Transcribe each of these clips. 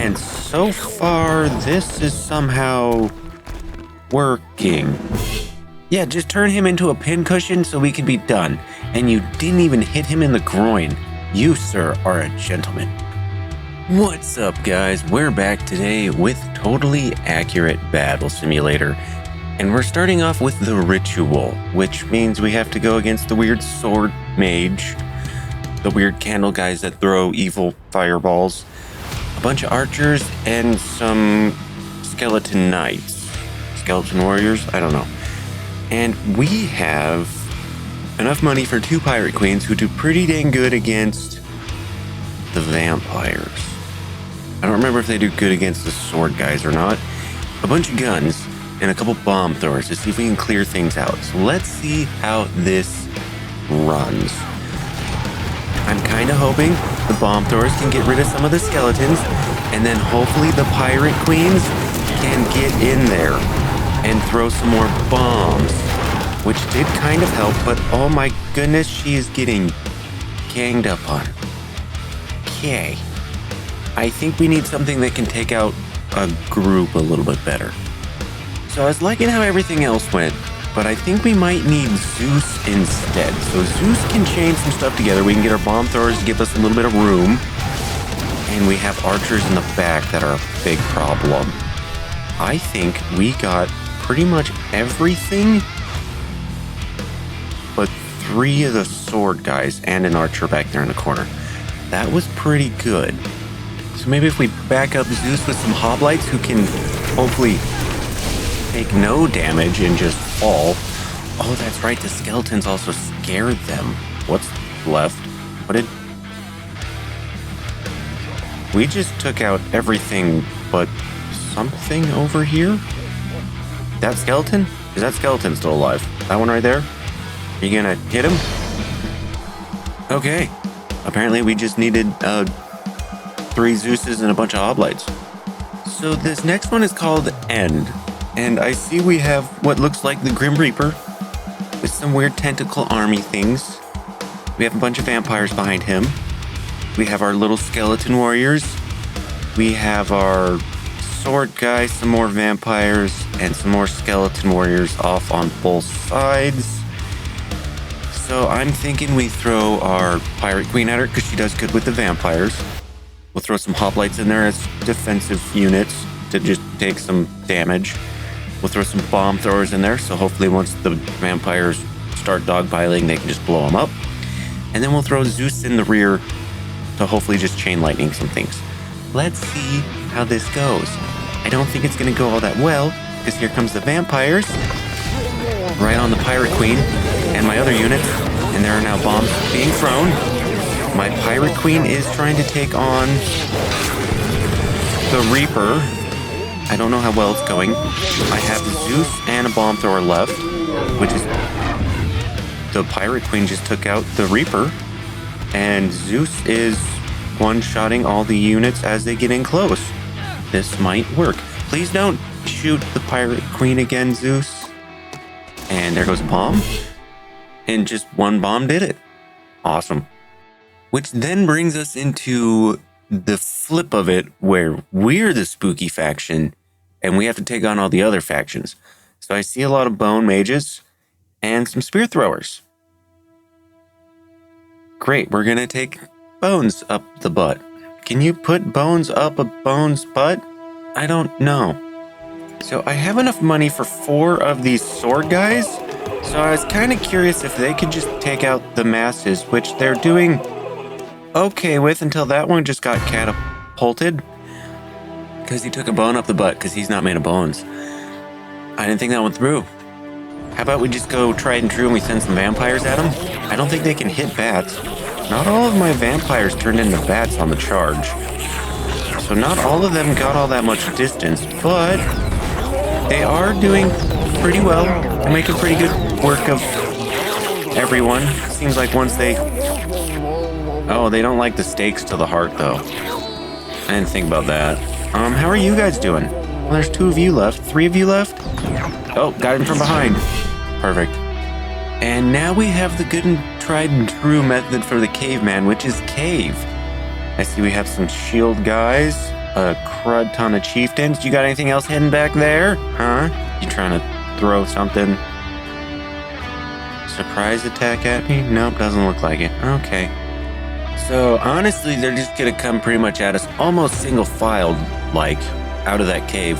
And so far, this is somehow working. Yeah, just turn him into a pincushion so we can be done. And you didn't even hit him in the groin. You, sir, are a gentleman. What's up, guys? We're back today with Totally Accurate Battle Simulator. And we're starting off with the ritual, which means we have to go against the weird sword mage, the weird candle guys that throw evil fireballs, a bunch of archers, and some skeleton knights. Skeleton warriors? I don't know. And we have enough money for 2 pirate queens who do pretty dang good against the vampires. I don't remember if they do good against the sword guys or not. A bunch of guns and a couple bomb throwers to see if we can clear things out. So let's see how this runs. I'm kind of hoping the bomb throwers can get rid of some of the skeletons, and then hopefully the pirate queens can get in there and throw some more bombs, which did kind of help, but oh my goodness, she is getting ganged up on. Okay. I think we need something that can take out a group a little bit better. So I was liking how everything else went, but I think we might need Zeus instead. So Zeus can chain some stuff together. We can get our bomb throwers to give us a little bit of room. And we have archers in the back that are a big problem. I think we got pretty much everything but 3 of the sword guys and an archer back there in the corner. That was pretty good. So maybe if we back up Zeus with some hoplites who can hopefully take no damage and just fall. Oh, that's right, the skeletons also scared them. What's left? What did... We just took out everything but something over here? That skeleton? Is that skeleton still alive? That one right there? Are you gonna hit him? Okay. Apparently we just needed 3 Zeuses and a bunch of hoplites. So this next one is called End. And I see we have what looks like the Grim Reaper with some weird tentacle army things. We have a bunch of vampires behind him. We have our little skeleton warriors. We have our sword guy, some more vampires, and some more skeleton warriors off on both sides. So I'm thinking we throw our pirate queen at her because she does good with the vampires. We'll throw some hoplites in there as defensive units to just take some damage. We'll throw some bomb throwers in there, so hopefully once the vampires start dogpiling, they can just blow them up. And then we'll throw Zeus in the rear to hopefully just chain lightning some things. Let's see how this goes. I don't think it's going to go all that well, because here comes the vampires, right on the pirate queen and my other units, and there are now bombs being thrown. My pirate queen is trying to take on the Reaper. I don't know how well it's going. I have Zeus and a bomb thrower left, which is... The pirate queen just took out the Reaper, and Zeus is one-shotting all the units as they get in close. This might work. Please don't shoot the pirate queen again, Zeus. And there goes a bomb. And just one bomb did it. Awesome. Which then brings us into the flip of it, where we're the spooky faction and we have to take on all the other factions. So I see a lot of bone mages and some spear throwers. Great, we're gonna take Bones up the butt. Can you put Bones up a Bones butt? I don't know. So I have enough money for 4 of these sword guys, so I was kind of curious if they could just take out the masses, which they're doing okay with until that one just got catapulted because he took a bone up the butt because he's not made of bones. I didn't think that one through. How about we just go tried and true and we send some vampires at him? I don't think they can hit bats. Not all of my vampires turned into bats on the charge. So not all of them got all that much distance, but they are doing pretty well. They're making pretty good work of everyone. Seems like once they... Oh, they don't like the stakes to the heart, though. I didn't think about that. How are you guys doing? Well, there's 2 of you left. 3 of you left? Oh, got him from behind. Perfect. And now we have the good and tried and true method for the caveman, which is cave. I see we have some shield guys. a crud ton of chieftains. You got anything else hidden back there? Huh? You trying to throw something? Surprise attack at me? Nope, doesn't look like it. Okay. So honestly, they're just gonna come pretty much at us almost single filed, like, out of that cave.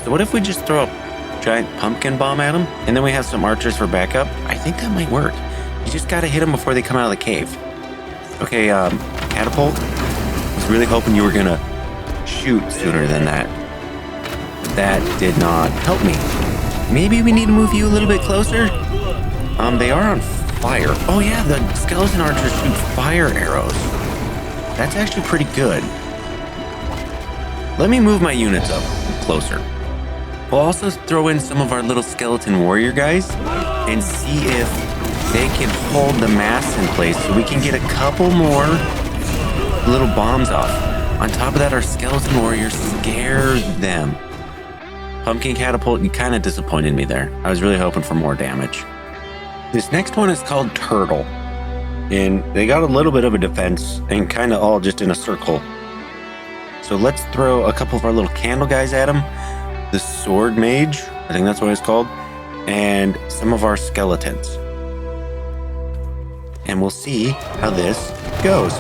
So what if we just throw a giant pumpkin bomb at them? And then we have some archers for backup? I think that might work. You just gotta hit them before they come out of the cave. Okay, catapult. I was really hoping you were gonna shoot sooner than that. That did not help me. Maybe we need to move you a little bit closer? They are on fire. Oh yeah, the skeleton archers shoot fire arrows. That's actually pretty good. Let me move my units up closer. We'll also throw in some of our little skeleton warrior guys and see if they can hold the mass in place so we can get a couple more little bombs off. On top of that, our skeleton warriors scare them. Pumpkin catapult, you kind of disappointed me there. I was really hoping for more damage. This next one is called Turtle, and they got a little bit of a defense and kind of all just in a circle. So let's throw a couple of our little candle guys at them. The sword mage, I think that's what it's called, and some of our skeletons. And we'll see how this goes.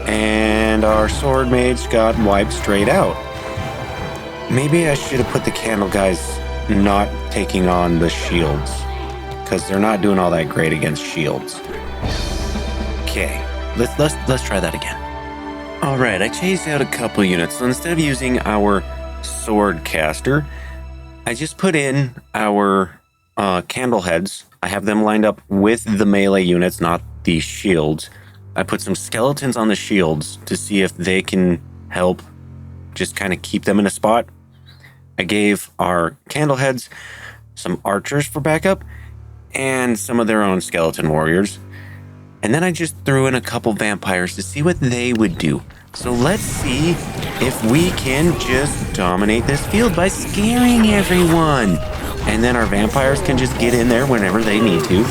And our sword mage got wiped straight out. Maybe I should have put the candle guys not taking on the shields, because they're not doing all that great against shields. Okay, let's try that again. All right, I chased out a couple units. So instead of using our sword caster, I just put in our candle heads. I have them lined up with the melee units, not the shields. I put some skeletons on the shields to see if they can help just kind of keep them in a spot. I gave our candle heads some archers for backup and some of their own skeleton warriors. And then I just threw in a couple vampires to see what they would do. So let's see if we can just dominate this field by scaring everyone. And then our vampires can just get in there whenever they need to.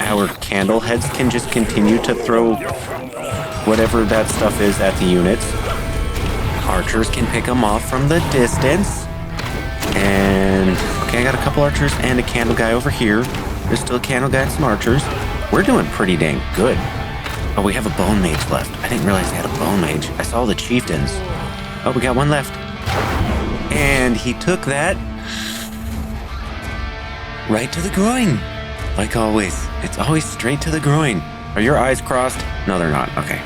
Our candle heads can just continue to throw whatever that stuff is at the units. Archers can pick them off from the distance. And okay, I got a couple archers and a candle guy over here. There's still a candle guy and some archers. We're doing pretty dang good. Oh, we have a bone mage left. I didn't realize they had a bone mage. I saw the chieftains. Oh, we got one left. And he took that right to the groin. Like always, it's always straight to the groin. Are your eyes crossed? No, they're not. Okay.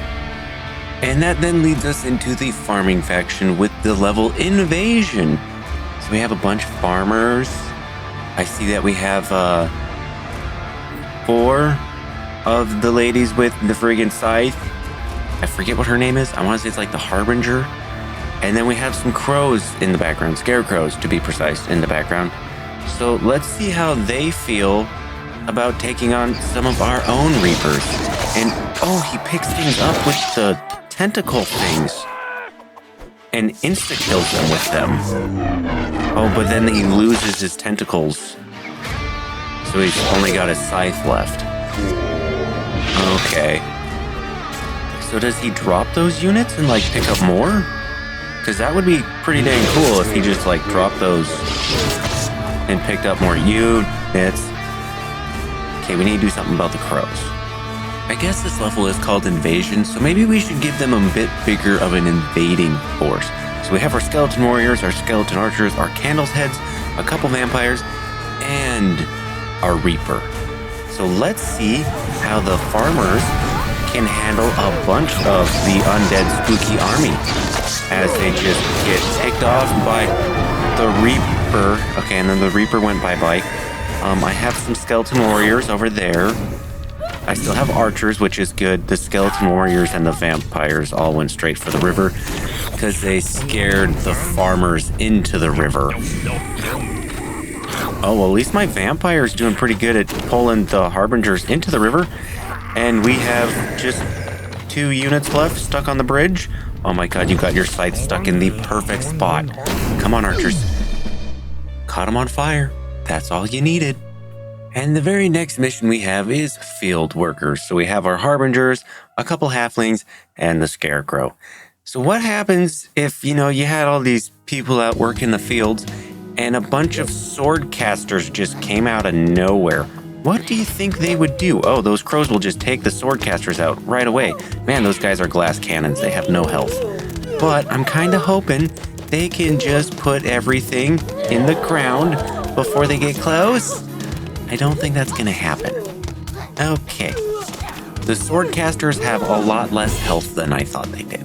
And that then leads us into the farming faction with the level invasion. So we have a bunch of farmers. I see that we have 4 of the ladies with the friggin' scythe. I forget what her name is. I want to say it's like the Harbinger. And then we have some crows in the background, scarecrows to be precise, in the background. So let's see how they feel about taking on some of our own reapers. And oh, he picks things up with the tentacle things and insta-kills them with them. Oh, but then he loses his tentacles. So he's only got his scythe left. Okay. So does he drop those units and like pick up more? Because that would be pretty dang cool if he just like dropped those and picked up more units. Okay, we need to do something about the crows. I guess this level is called Invasion, so maybe we should give them a bit bigger of an invading force. So we have our skeleton warriors, our skeleton archers, our candles heads, a couple vampires, and our reaper. So let's see how the farmers can handle a bunch of the undead spooky army as they just get picked off by the reaper. Okay, and then the reaper went bye-bye. I have some skeleton warriors over there. I still have archers, which is good. The skeleton warriors and the vampires all went straight for the river because they scared the farmers into the river. Oh, well, at least my vampire's doing pretty good at pulling the harbingers into the river. And we have just 2 units left stuck on the bridge. Oh my god, you got your scythe stuck in the perfect spot. Come on, archers. Caught them on fire. That's all you needed. And the very next mission we have is field workers. So we have our harbingers, a couple halflings, and the scarecrow. So what happens if, you had all these people out working the fields and a bunch of sword casters just came out of nowhere? What do you think they would do? Oh, those crows will just take the sword casters out right away. Man, those guys are glass cannons. They have no health. But I'm kind of hoping they can just put everything in the ground before they get close. I don't think that's going to happen. Okay. The sword casters have a lot less health than I thought they did.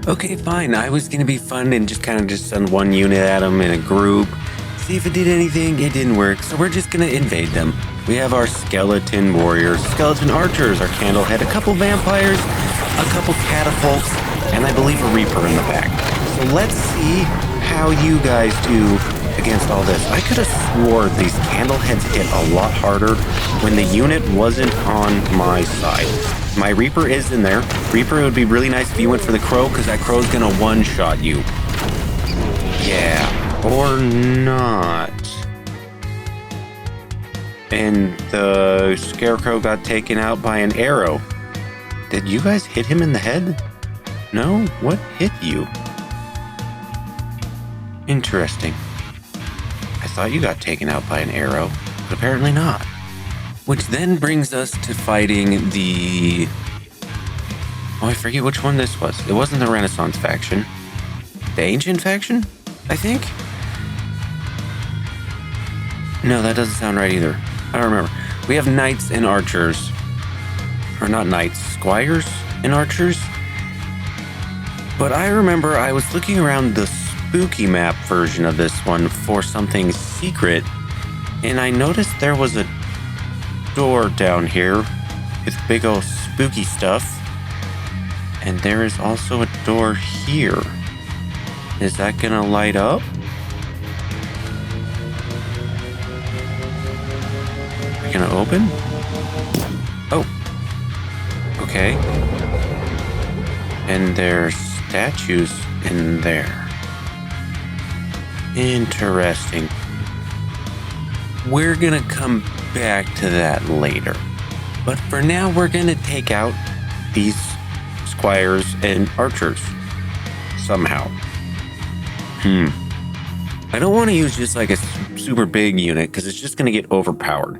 Okay, fine. I was going to be fun and just send one unit at them in a group. See if it did anything. It didn't work, so we're just going to invade them. We have our skeleton warriors, skeleton archers, our candlehead, a couple vampires, a couple catapults, and I believe a reaper in the back. So let's see how you guys do against all this. I could have swore these candleheads hit a lot harder when the unit wasn't on my side. My reaper is in there. Reaper, it would be really nice if you went for the crow, because that crow's gonna one-shot you. Yeah, or not. And the scarecrow got taken out by an arrow. Did you guys hit him in the head? No? What hit you? Interesting. I thought you got taken out by an arrow, but apparently not. Which then brings us to fighting the... Oh, I forget which one this was. It wasn't the Renaissance faction. The Ancient faction, I think? No, that doesn't sound right either. I don't remember. We have knights and archers. Or not knights, squires and archers. But I remember I was looking around the spooky map version of this one for something secret, and I noticed there was a door down here with big old spooky stuff. And there is also a door here. Is that gonna light up? Are you gonna open? Oh. Okay. And there's statues in there. Interesting. We're gonna come back to that later. But for now, we're gonna take out these squires and archers. Somehow. I don't want to use just like a super big unit because it's just gonna get overpowered.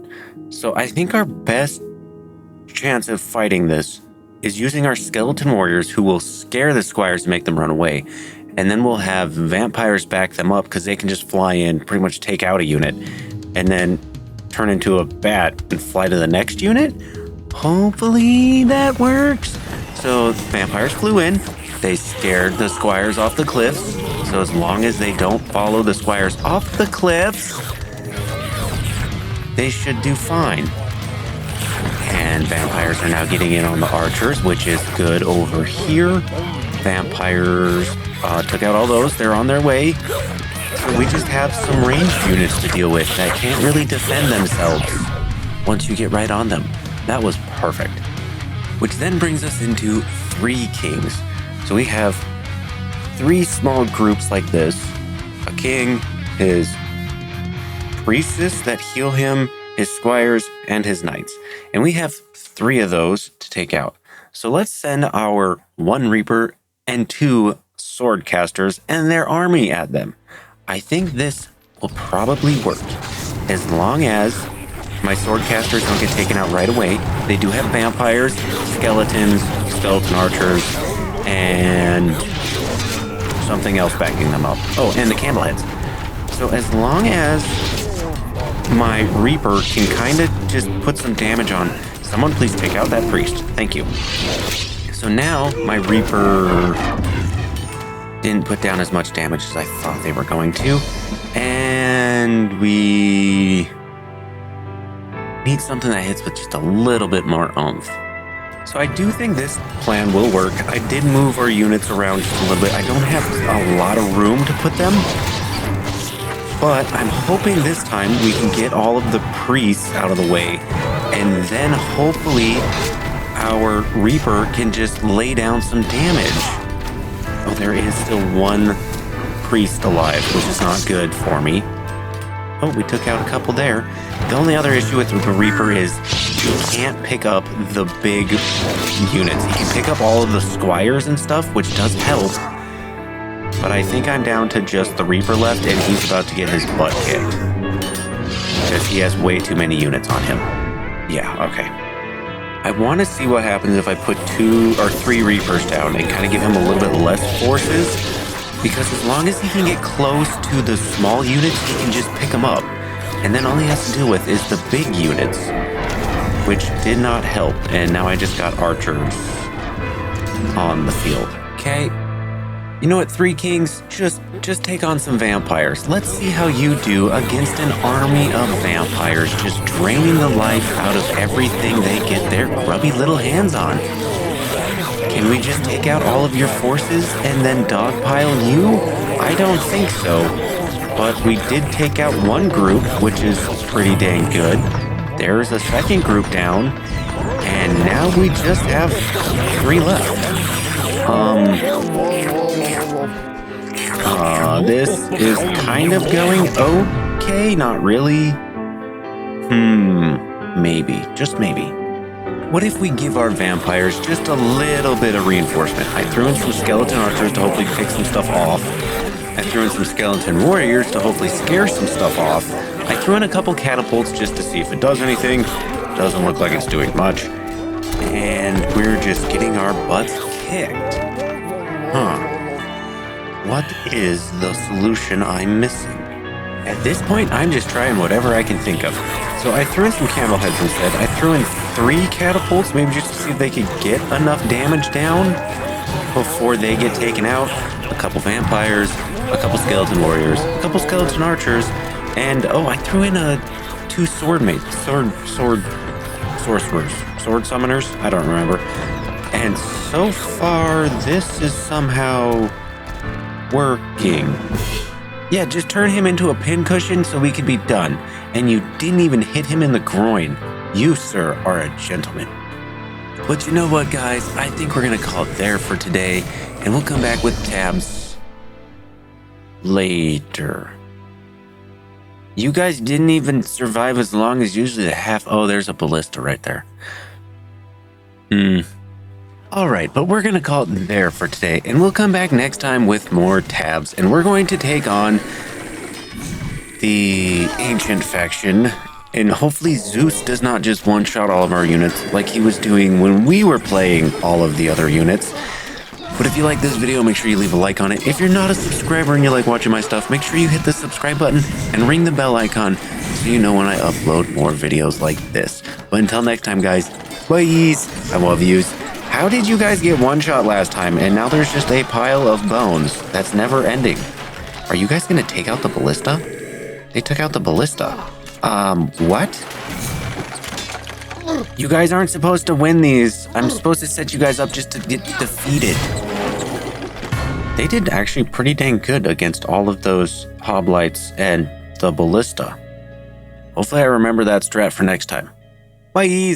So I think our best chance of fighting this is using our skeleton warriors who will scare the squires to make them run away. And then we'll have vampires back them up because they can just fly in, pretty much take out a unit, and then turn into a bat and fly to the next unit. Hopefully that works. So vampires flew in. They scared the squires off the cliffs. So as long as they don't follow the squires off the cliffs, they should do fine. And vampires are now getting in on the archers, which is good over here. Vampires took out all those. They're on their way. So we just have some ranged units to deal with that can't really defend themselves once you get right on them. That was perfect. Which then brings us into 3 kings. So we have 3 small groups like this. A king, his priestess that heal him, his squires, and his knights. And we have 3 of those to take out. So let's send our 1 reaper and 2 sword casters and their army at them. I think this will probably work. As long as my sword casters don't get taken out right away. They do have vampires, skeletons, skeleton archers, and something else backing them up. Oh, and the candleheads. So as long as my reaper can kind of just put some damage on. Someone please take out that priest. Thank you. So now my reaper didn't put down as much damage as I thought they were going to. And we need something that hits with just a little bit more oomph. So I do think this plan will work. I did move our units around just a little bit. I don't have a lot of room to put them, but I'm hoping this time we can get all of the priests out of the way, and then hopefully our Reaper can just lay down some damage. Oh, there is still 1 priest alive, which is not good for me. Oh, we took out a couple there. The only other issue with the Reaper is you can't pick up the big units. You can pick up all of the squires and stuff, which does help. But I think I'm down to just the Reaper left, and he's about to get his butt kicked. Because he has way too many units on him. Yeah, okay. I want to see what happens if I put 2 or 3 Reapers down and kind of give him a little bit less forces. Because as long as he can get close to the small units, he can just pick them up. And then all he has to deal with is the big units, which did not help. And now I just got archers on the field. Okay. You know what, Three Kings? Just take on some vampires. Let's see how you do against an army of vampires just draining the life out of everything they get their grubby little hands on. Can we just take out all of your forces and then dogpile you? I don't think so. But we did take out one group, which is pretty dang good. There's a second group down. And now we just have 3 left. This is kind of going okay, not really. Maybe, just maybe. What if we give our vampires just a little bit of reinforcement? I threw in some skeleton archers to hopefully pick some stuff off. I threw in some skeleton warriors to hopefully scare some stuff off. I threw in a couple catapults just to see if it does anything. Doesn't look like it's doing much. And we're just getting our butts kicked. What is the solution I'm missing? At this point, I'm just trying whatever I can think of. So I threw in some candleheads instead. I threw in 3 catapults, maybe just to see if they could get enough damage down before they get taken out. A couple vampires, a couple skeleton warriors, a couple skeleton archers, and I threw in 2 sword summoners. I don't remember. And so far, this is somehow working. Yeah, just turn him into a pincushion so we can be done. And you didn't even hit him in the groin. You, sir, are a gentleman. But you know what, guys? I think we're going to call it there for today. And we'll come back with tabs later. You guys didn't even survive as long as usually the half. Oh, there's a ballista right there. All right, but we're going to call it there for today. And we'll come back next time with more tabs. And we're going to take on the ancient faction. And hopefully Zeus does not just one-shot all of our units like he was doing when we were playing all of the other units. But if you like this video, make sure you leave a like on it. If you're not a subscriber and you like watching my stuff, make sure you hit the subscribe button and ring the bell icon so you know when I upload more videos like this. But until next time, guys, bye. I love yous. How did you guys get one shot last time and now there's just a pile of bones that's never ending? Are you guys going to take out the ballista? They took out the ballista. What? You guys aren't supposed to win these. I'm supposed to set you guys up just to get defeated. They did actually pretty dang good against all of those hoplites and the ballista. Hopefully I remember that strat for next time. Bye.